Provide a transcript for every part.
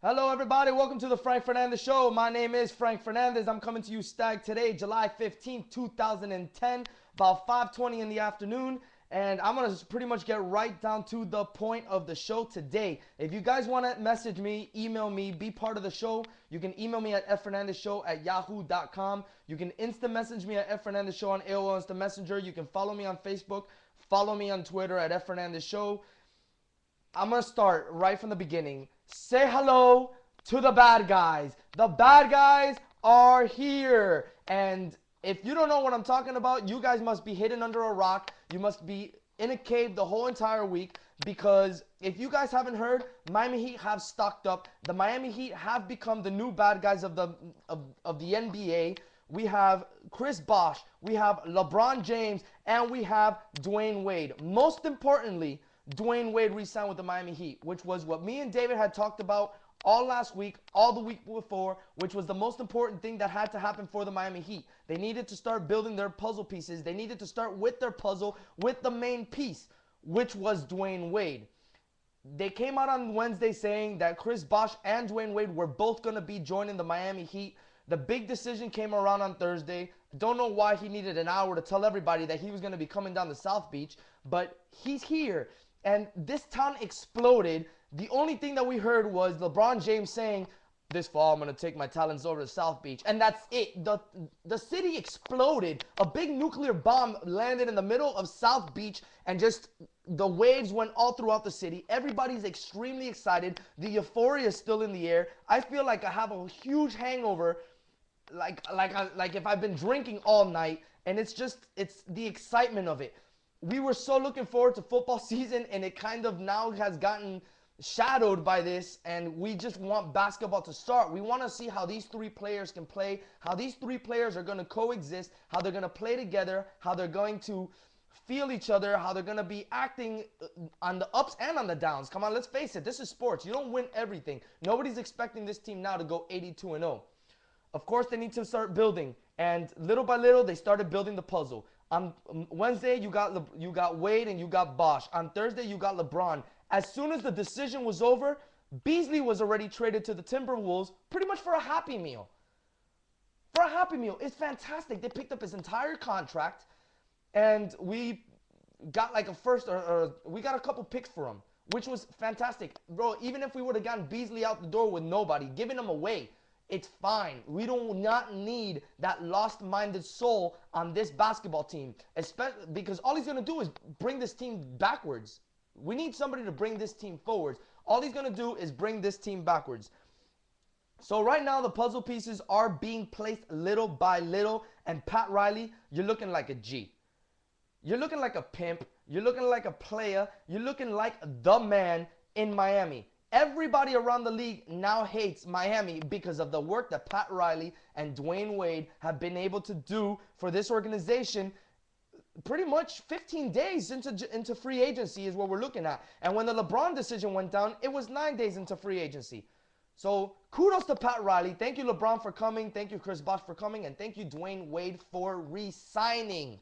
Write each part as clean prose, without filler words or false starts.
Hello, everybody. Welcome to the Frank Fernandez Show. My name is Frank Fernandez. I'm coming to you stag today, July 15th, 2010, about 5:20 in the afternoon. And I'm going to pretty much get right down to the point of the show today. If you guys want to message me, email me, be part of the show, you can email me at fernandezshow@yahoo.com. You can instant message me at fernandezshow on AOL Instant Messenger. You can follow me on Facebook, follow me on Twitter at fernandezshow. I'm going to start right from the beginning. Say hello to the bad guys. The bad guys are here. And if you don't know what I'm talking about, you guys must be hidden under a rock. You must be in a cave the whole entire week, because if you guys haven't heard, Miami Heat have stocked up. The Miami Heat have become the new bad guys of the NBA. We have Chris Bosh, we have LeBron James, and we have Dwayne Wade. Most importantly, Dwayne Wade re-signed with the Miami Heat, which was what me and David had talked about all last week, all the week before, which was the most important thing that had to happen for the Miami Heat. They needed to start building their puzzle pieces. They needed to start with their puzzle, with the main piece, which was Dwayne Wade. They came out on Wednesday saying that Chris Bosh and Dwayne Wade were both going to be joining the Miami Heat. The big decision came around on Thursday. Don't know why he needed an hour to tell everybody that he was going to be coming down to South Beach, but he's here. And this town exploded. The only thing that we heard was LeBron James saying, "This fall, I'm going to take my talents over to South Beach." And that's it. The city exploded. A big nuclear bomb landed in the middle of South Beach, and just the waves went all throughout the city. Everybody's extremely excited. The euphoria is still in the air. I feel like I have a huge hangover, like if I've been drinking all night, and it's the excitement of it. We were so looking forward to football season, and it kind of now has gotten shadowed by this, and we just want basketball to start. We want to see how these three players can play, how these three players are going to coexist, how they're going to play together, how they're going to feel each other, how they're going to be acting on the ups and on the downs. Come on, let's face it. This is sports. You don't win everything. Nobody's expecting this team now to go 82-0. Of course, they need to start building, and little by little, they started building the puzzle. On Wednesday, you got Wade and you got Bosh. On Thursday, you got LeBron. As soon as the decision was over, Beasley was already traded to the Timberwolves pretty much for a Happy Meal. For a Happy Meal. It's fantastic. They picked up his entire contract, and we got like a first, or we got a couple picks for him, which was fantastic. Bro, even if we would have gotten Beasley out the door with nobody, giving him away, it's fine. We do not need that lost-minded soul on this basketball team, especially because all he's going to do is bring this team backwards. We need somebody to bring this team forwards. All he's going to do is bring this team backwards. So right now, the puzzle pieces are being placed little by little, and Pat Riley, you're looking like a G. You're looking like a pimp. You're looking like a player. You're looking like the man in Miami. Everybody around the league now hates Miami because of the work that Pat Riley and Dwayne Wade have been able to do for this organization. Pretty much 15 days into free agency is what we're looking at. And when the LeBron decision went down, it was 9 days into free agency. So kudos to Pat Riley. Thank you, LeBron, for coming. Thank you, Chris Bosh, for coming. And thank you, Dwayne Wade, for re-signing.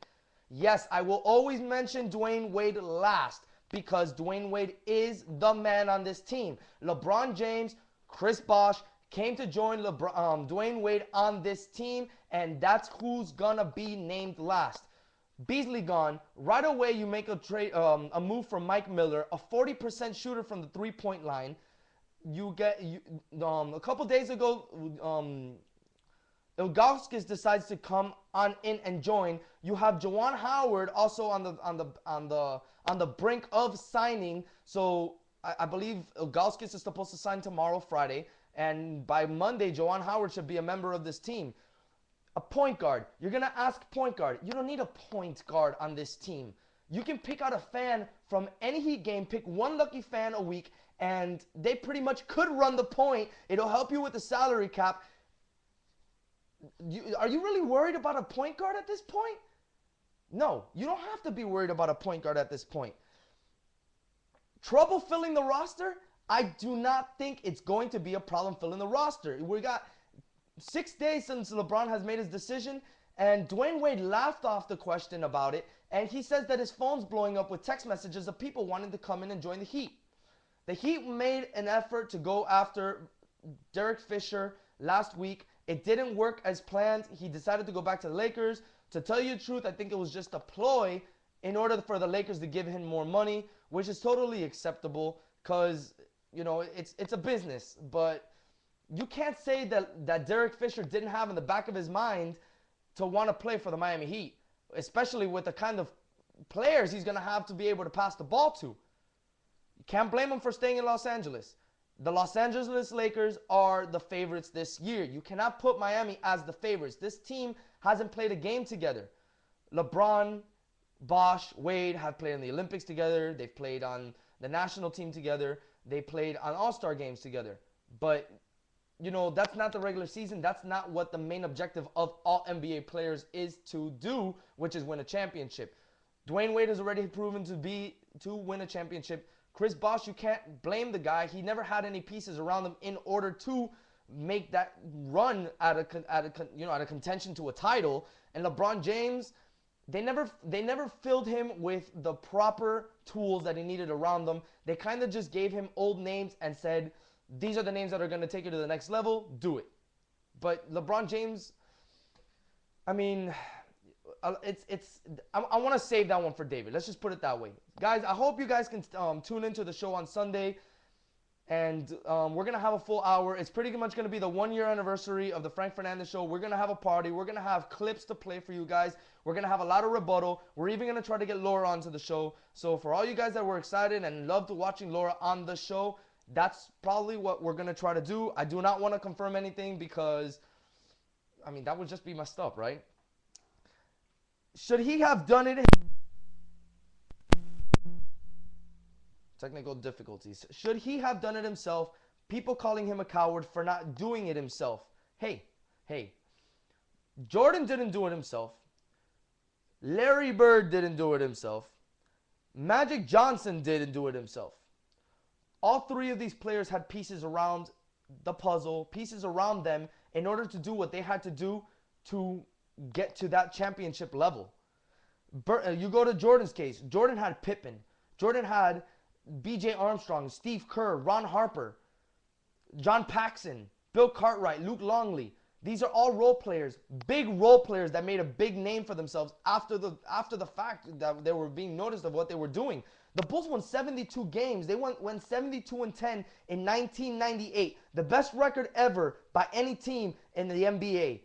Yes, I will always mention Dwayne Wade last, because Dwayne Wade is the man on this team. LeBron James, Chris Bosh came to join Dwayne Wade on this team, and that's who's gonna be named last. Beasley gone. Right away, you make a move for Mike Miller, a 40% shooter from the three-point line. A couple days ago, Ilgauskas decides to come on in and join. You have Juwan Howard also on the brink of signing. So I believe Ilgauskas is supposed to sign tomorrow, Friday, and by Monday, Juwan Howard should be a member of this team. A point guard. You're gonna ask point guard. You don't need a point guard on this team. You can pick out a fan from any Heat game. Pick one lucky fan a week, and they pretty much could run the point. It'll help you with the salary cap. Are you really worried about a point guard at this point? No, you don't have to be worried about a point guard at this point. Trouble filling the roster? I do not think it's going to be a problem filling the roster. We got 6 days since LeBron has made his decision, and Dwayne Wade laughed off the question about it, and he says that his phone's blowing up with text messages of people wanting to come in and join the Heat. The Heat made an effort to go after Derek Fisher last week. It didn't work as planned. He decided to go back to the Lakers. To tell you the truth, I think it was just a ploy in order for the Lakers to give him more money, which is totally acceptable because, you know, it's a business. But you can't say that Derek Fisher didn't have in the back of his mind to want to play for the Miami Heat, especially with the kind of players he's going to have to be able to pass the ball to. You can't blame him for staying in Los Angeles. The Los Angeles Lakers are the favorites this year. You cannot put Miami as the favorites. This team hasn't played a game together. LeBron, Bosh, Wade have played in the Olympics together. They've played on the national team together. They played on All-Star games together. But, you know, that's not the regular season. That's not what the main objective of all NBA players is to do, which is win a championship. Dwayne Wade has already proven to win a championship. Chris Bosh, you can't blame the guy. He never had any pieces around him in order to make that run out of contention to a title. And LeBron James, they never filled him with the proper tools that he needed around them. They kind of just gave him old names and said, these are the names that are going to take you to the next level. Do it. But LeBron James, I mean, I want to save that one for David. Let's just put it that way. Guys, I hope you guys can tune into the show on Sunday. And we're going to have a full hour. It's pretty much going to be the 1-year anniversary of the Frank Fernandez Show. We're going to have a party. We're going to have clips to play for you guys. We're going to have a lot of rebuttal. We're even going to try to get Laura onto the show. So for all you guys that were excited and loved watching Laura on the show, that's probably what we're going to try to do. I do not want to confirm anything because, I mean, that would just be messed up, right? Should he have done it? Technical difficulties. Should he have done it himself? People calling him a coward for not doing it himself. Hey, Jordan didn't do it himself. Larry Bird didn't do it himself. Magic Johnson didn't do it himself. All three of these players had pieces around the puzzle, pieces around them in order to do what they had to do to get to that championship level. You go to Jordan's case. Jordan had Pippen. Jordan had B.J. Armstrong, Steve Kerr, Ron Harper, John Paxson, Bill Cartwright, Luke Longley. These are all role players, big role players that made a big name for themselves after the fact that they were being noticed of what they were doing. The Bulls won 72 games. They went 72-10 in 1998, the best record ever by any team in the NBA.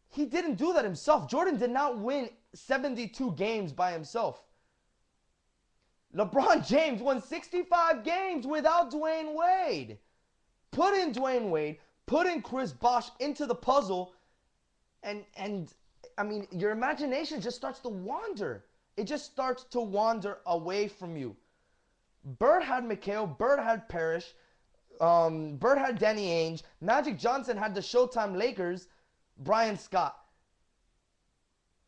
He didn't do that himself. Jordan did not win 72 games by himself. LeBron James won 65 games without Dwayne Wade. Put in Dwayne Wade, put in Chris Bosh into the puzzle, and I mean, your imagination just starts to wander. It just starts to wander away from you. Bird had McHale, Bird had Parrish, Bird had Danny Ainge, Magic Johnson had the Showtime Lakers, Brian Scott,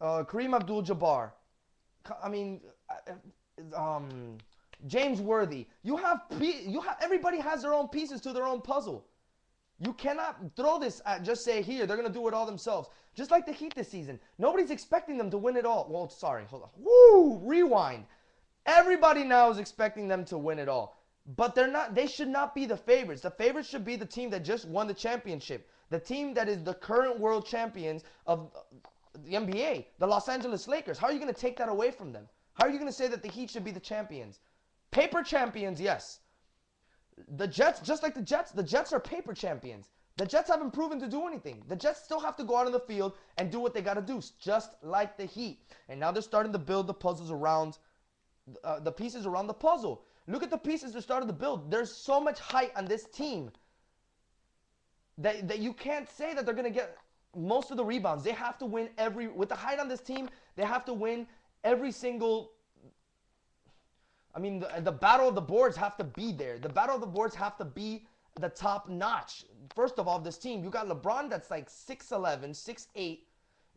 Kareem Abdul-Jabbar. I mean, James Worthy. Everybody has their own pieces to their own puzzle. You cannot throw this at just say here they're gonna do it all themselves. Just like the Heat this season, nobody's expecting them to win it all. Well, sorry, hold on. Woo! Rewind. Everybody now is expecting them to win it all, but they're not. They should not be the favorites. The favorites should be the team that just won the championship, the team that is the current world champions of the NBA, the Los Angeles Lakers. How are you gonna take that away from them? How are you going to say that the Heat should be the champions? Paper champions, yes. The Jets, just like the Jets are paper champions. The Jets haven't proven to do anything. The Jets still have to go out on the field and do what they got to do, just like the Heat. And now they're starting to build the puzzles around, the pieces around the puzzle. Look at the pieces they're starting to build. There's so much height on this team that you can't say that they're going to get most of the rebounds. They have to win with the height on this team, they have to win every single, I mean, the battle of the boards have to be there. The battle of the boards have to be the top notch. First of all, this team, you got LeBron that's like 6'11", 6'8".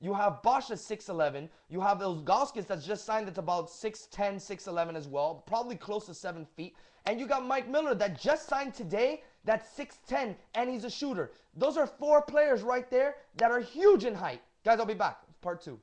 You have Bosh that's 6'11". You have Ilgauskas that's just signed that's about 6'10", 6'11" as well, probably close to 7 feet. And you got Mike Miller that just signed today that's 6'10", and he's a shooter. Those are 4 players right there that are huge in height. Guys, I'll be back. Part 2.